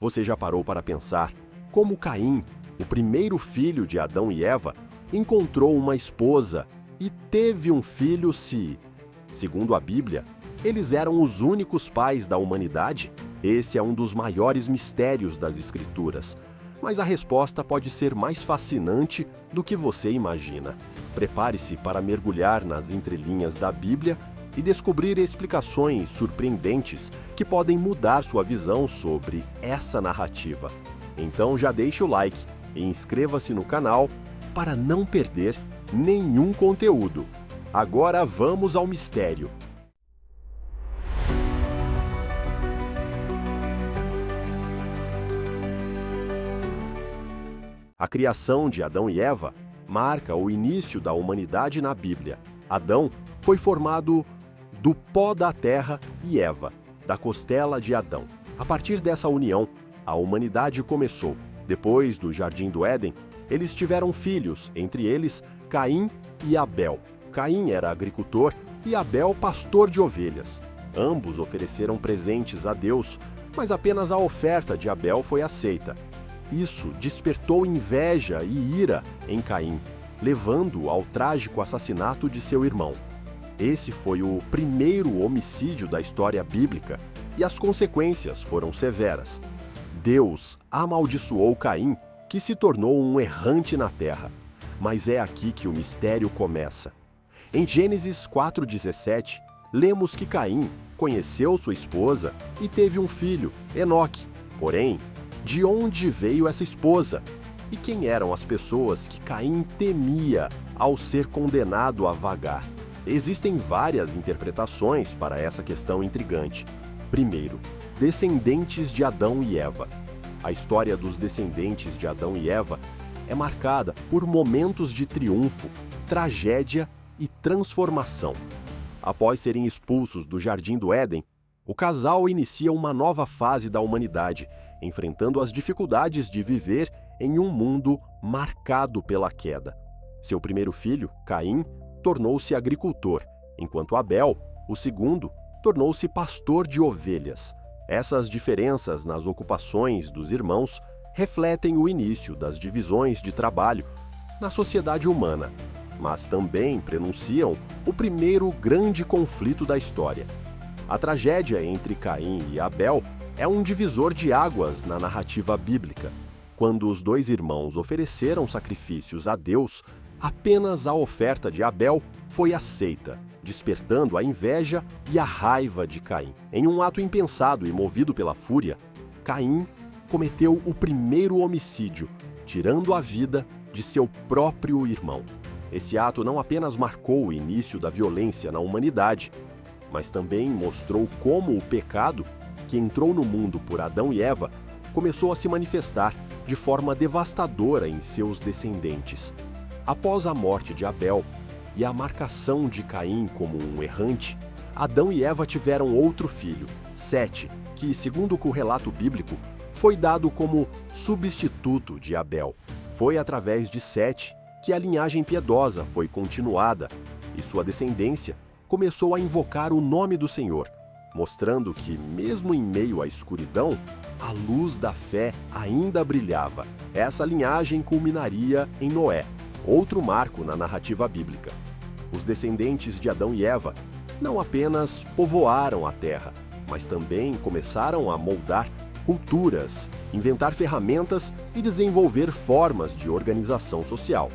Você já parou para pensar como Caim, o primeiro filho de Adão e Eva, encontrou uma esposa e teve um filho se, segundo a Bíblia, eles eram os únicos pais da humanidade? Esse é um dos maiores mistérios das Escrituras, mas a resposta pode ser mais fascinante do que você imagina. Prepare-se para mergulhar nas entrelinhas da Bíblia e descobrir explicações surpreendentes que podem mudar sua visão sobre essa narrativa. Então já deixe o like e inscreva-se no canal para não perder nenhum conteúdo. Agora vamos ao mistério. A criação de Adão e Eva marca o início da humanidade na Bíblia. Adão foi formado do pó da terra e Eva, da costela de Adão. A partir dessa união, a humanidade começou. Depois do Jardim do Éden, eles tiveram filhos, entre eles Caim e Abel. Caim era agricultor e Abel pastor de ovelhas. Ambos ofereceram presentes a Deus, mas apenas a oferta de Abel foi aceita. Isso despertou inveja e ira em Caim, levando-o ao trágico assassinato de seu irmão. Esse foi o primeiro homicídio da história bíblica e as consequências foram severas. Deus amaldiçoou Caim, que se tornou um errante na terra. Mas é aqui que o mistério começa. Em Gênesis 4:17, lemos que Caim conheceu sua esposa e teve um filho, Enoque. Porém, de onde veio essa esposa? E quem eram as pessoas que Caim temia ao ser condenado a vagar? Existem várias interpretações para essa questão intrigante. Primeiro, descendentes de Adão e Eva. A história dos descendentes de Adão e Eva é marcada por momentos de triunfo, tragédia e transformação. Após serem expulsos do Jardim do Éden, o casal inicia uma nova fase da humanidade, enfrentando as dificuldades de viver em um mundo marcado pela queda. Seu primeiro filho, Caim, tornou-se agricultor, enquanto Abel, o segundo, tornou-se pastor de ovelhas. Essas diferenças nas ocupações dos irmãos refletem o início das divisões de trabalho na sociedade humana, mas também prenunciam o primeiro grande conflito da história. A tragédia entre Caim e Abel é um divisor de águas na narrativa bíblica. Quando os dois irmãos ofereceram sacrifícios a Deus, apenas a oferta de Abel foi aceita, despertando a inveja e a raiva de Caim. Em um ato impensado e movido pela fúria, Caim cometeu o primeiro homicídio, tirando a vida de seu próprio irmão. Esse ato não apenas marcou o início da violência na humanidade, mas também mostrou como o pecado, que entrou no mundo por Adão e Eva, começou a se manifestar de forma devastadora em seus descendentes. Após a morte de Abel e a marcação de Caim como um errante, Adão e Eva tiveram outro filho, Sete, que, segundo o relato bíblico, foi dado como substituto de Abel. Foi através de Sete que a linhagem piedosa foi continuada e sua descendência começou a invocar o nome do Senhor, mostrando que, mesmo em meio à escuridão, a luz da fé ainda brilhava. Essa linhagem culminaria em Noé, outro marco na narrativa bíblica. Os descendentes de Adão e Eva não apenas povoaram a terra, mas também começaram a moldar culturas, inventar ferramentas e desenvolver formas de organização social.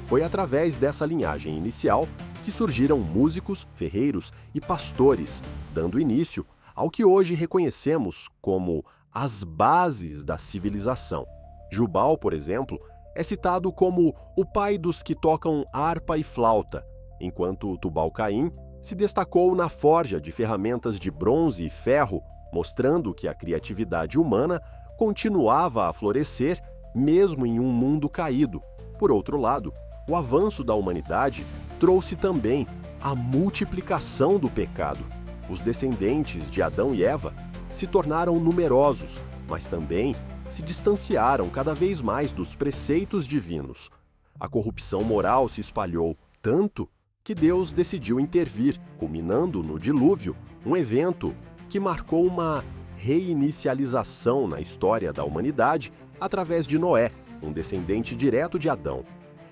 Foi através dessa linhagem inicial que surgiram músicos, ferreiros e pastores, dando início ao que hoje reconhecemos como as bases da civilização. Jubal, por exemplo, é citado como o pai dos que tocam harpa e flauta, enquanto Tubal-Caim se destacou na forja de ferramentas de bronze e ferro, mostrando que a criatividade humana continuava a florescer mesmo em um mundo caído. Por outro lado, o avanço da humanidade trouxe também a multiplicação do pecado. Os descendentes de Adão e Eva se tornaram numerosos, mas também se distanciaram cada vez mais dos preceitos divinos. A corrupção moral se espalhou tanto que Deus decidiu intervir, culminando no dilúvio, um evento que marcou uma reinicialização na história da humanidade através de Noé, um descendente direto de Adão.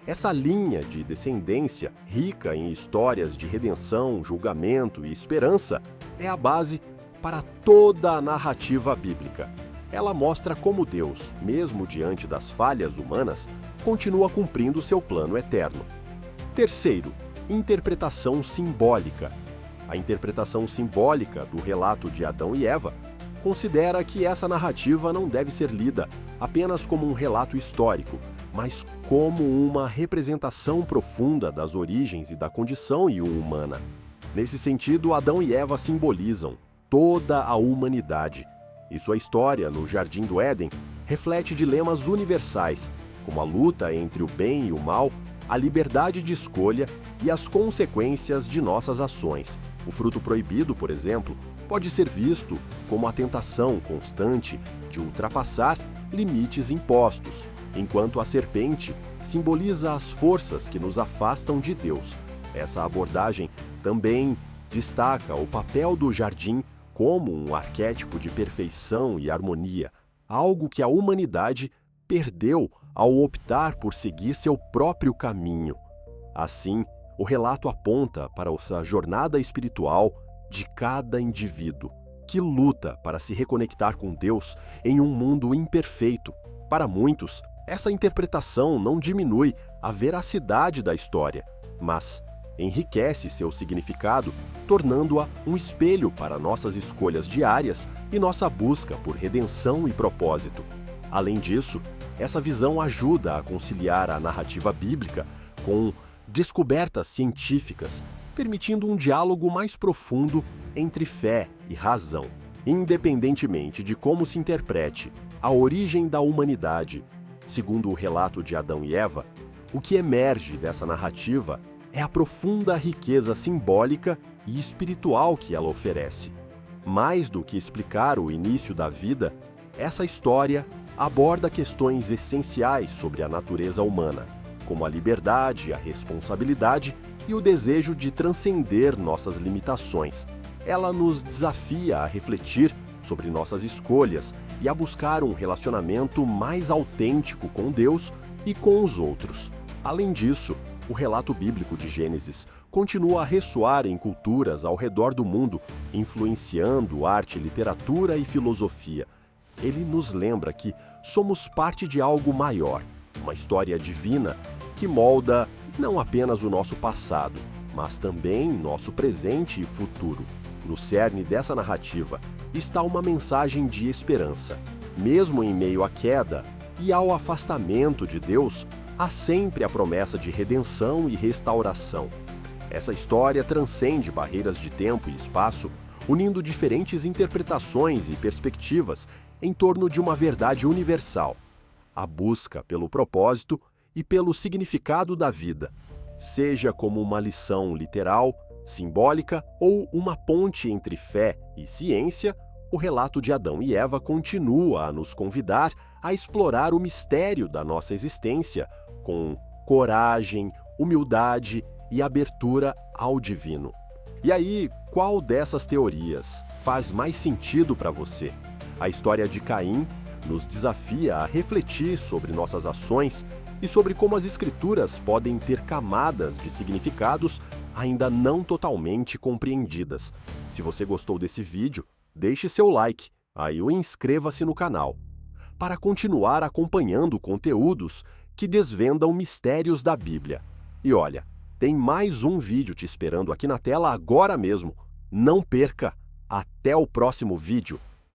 Essa linha de descendência, rica em histórias de redenção, julgamento e esperança, é a base para toda a narrativa bíblica. Ela mostra como Deus, mesmo diante das falhas humanas, continua cumprindo seu plano eterno. Terceiro, interpretação simbólica. A interpretação simbólica do relato de Adão e Eva considera que essa narrativa não deve ser lida apenas como um relato histórico, mas como uma representação profunda das origens e da condição humana. Nesse sentido, Adão e Eva simbolizam toda a humanidade, e sua história no Jardim do Éden reflete dilemas universais, como a luta entre o bem e o mal, a liberdade de escolha e as consequências de nossas ações. O fruto proibido, por exemplo, pode ser visto como a tentação constante de ultrapassar limites impostos, enquanto a serpente simboliza as forças que nos afastam de Deus. Essa abordagem também destaca o papel do jardim como um arquétipo de perfeição e harmonia, algo que a humanidade perdeu ao optar por seguir seu próprio caminho. Assim, o relato aponta para a jornada espiritual de cada indivíduo, que luta para se reconectar com Deus em um mundo imperfeito. Para muitos, essa interpretação não diminui a veracidade da história, mas enriquece seu significado, tornando-a um espelho para nossas escolhas diárias e nossa busca por redenção e propósito. Além disso, essa visão ajuda a conciliar a narrativa bíblica com descobertas científicas, permitindo um diálogo mais profundo entre fé e razão. Independentemente de como se interprete a origem da humanidade, segundo o relato de Adão e Eva, o que emerge dessa narrativa é a profunda riqueza simbólica e espiritual que ela oferece. Mais do que explicar o início da vida, essa história aborda questões essenciais sobre a natureza humana, como a liberdade, a responsabilidade e o desejo de transcender nossas limitações. Ela nos desafia a refletir sobre nossas escolhas e a buscar um relacionamento mais autêntico com Deus e com os outros. Além disso, o relato bíblico de Gênesis continua a ressoar em culturas ao redor do mundo, influenciando arte, literatura e filosofia. Ele nos lembra que somos parte de algo maior, uma história divina que molda não apenas o nosso passado, mas também nosso presente e futuro. No cerne dessa narrativa está uma mensagem de esperança. Mesmo em meio à queda e ao afastamento de Deus, há sempre a promessa de redenção e restauração. Essa história transcende barreiras de tempo e espaço, unindo diferentes interpretações e perspectivas em torno de uma verdade universal: a busca pelo propósito e pelo significado da vida, seja como uma lição literal, simbólica ou uma ponte entre fé e ciência. O relato de Adão e Eva continua a nos convidar a explorar o mistério da nossa existência com coragem, humildade e abertura ao divino. E aí, qual dessas teorias faz mais sentido para você? A história de Caim nos desafia a refletir sobre nossas ações e sobre como as escrituras podem ter camadas de significados ainda não totalmente compreendidas. Se você gostou desse vídeo, deixe seu like, inscreva-se no canal, para continuar acompanhando conteúdos que desvendam mistérios da Bíblia. E olha, tem mais um vídeo te esperando aqui na tela agora mesmo. Não perca! Até o próximo vídeo!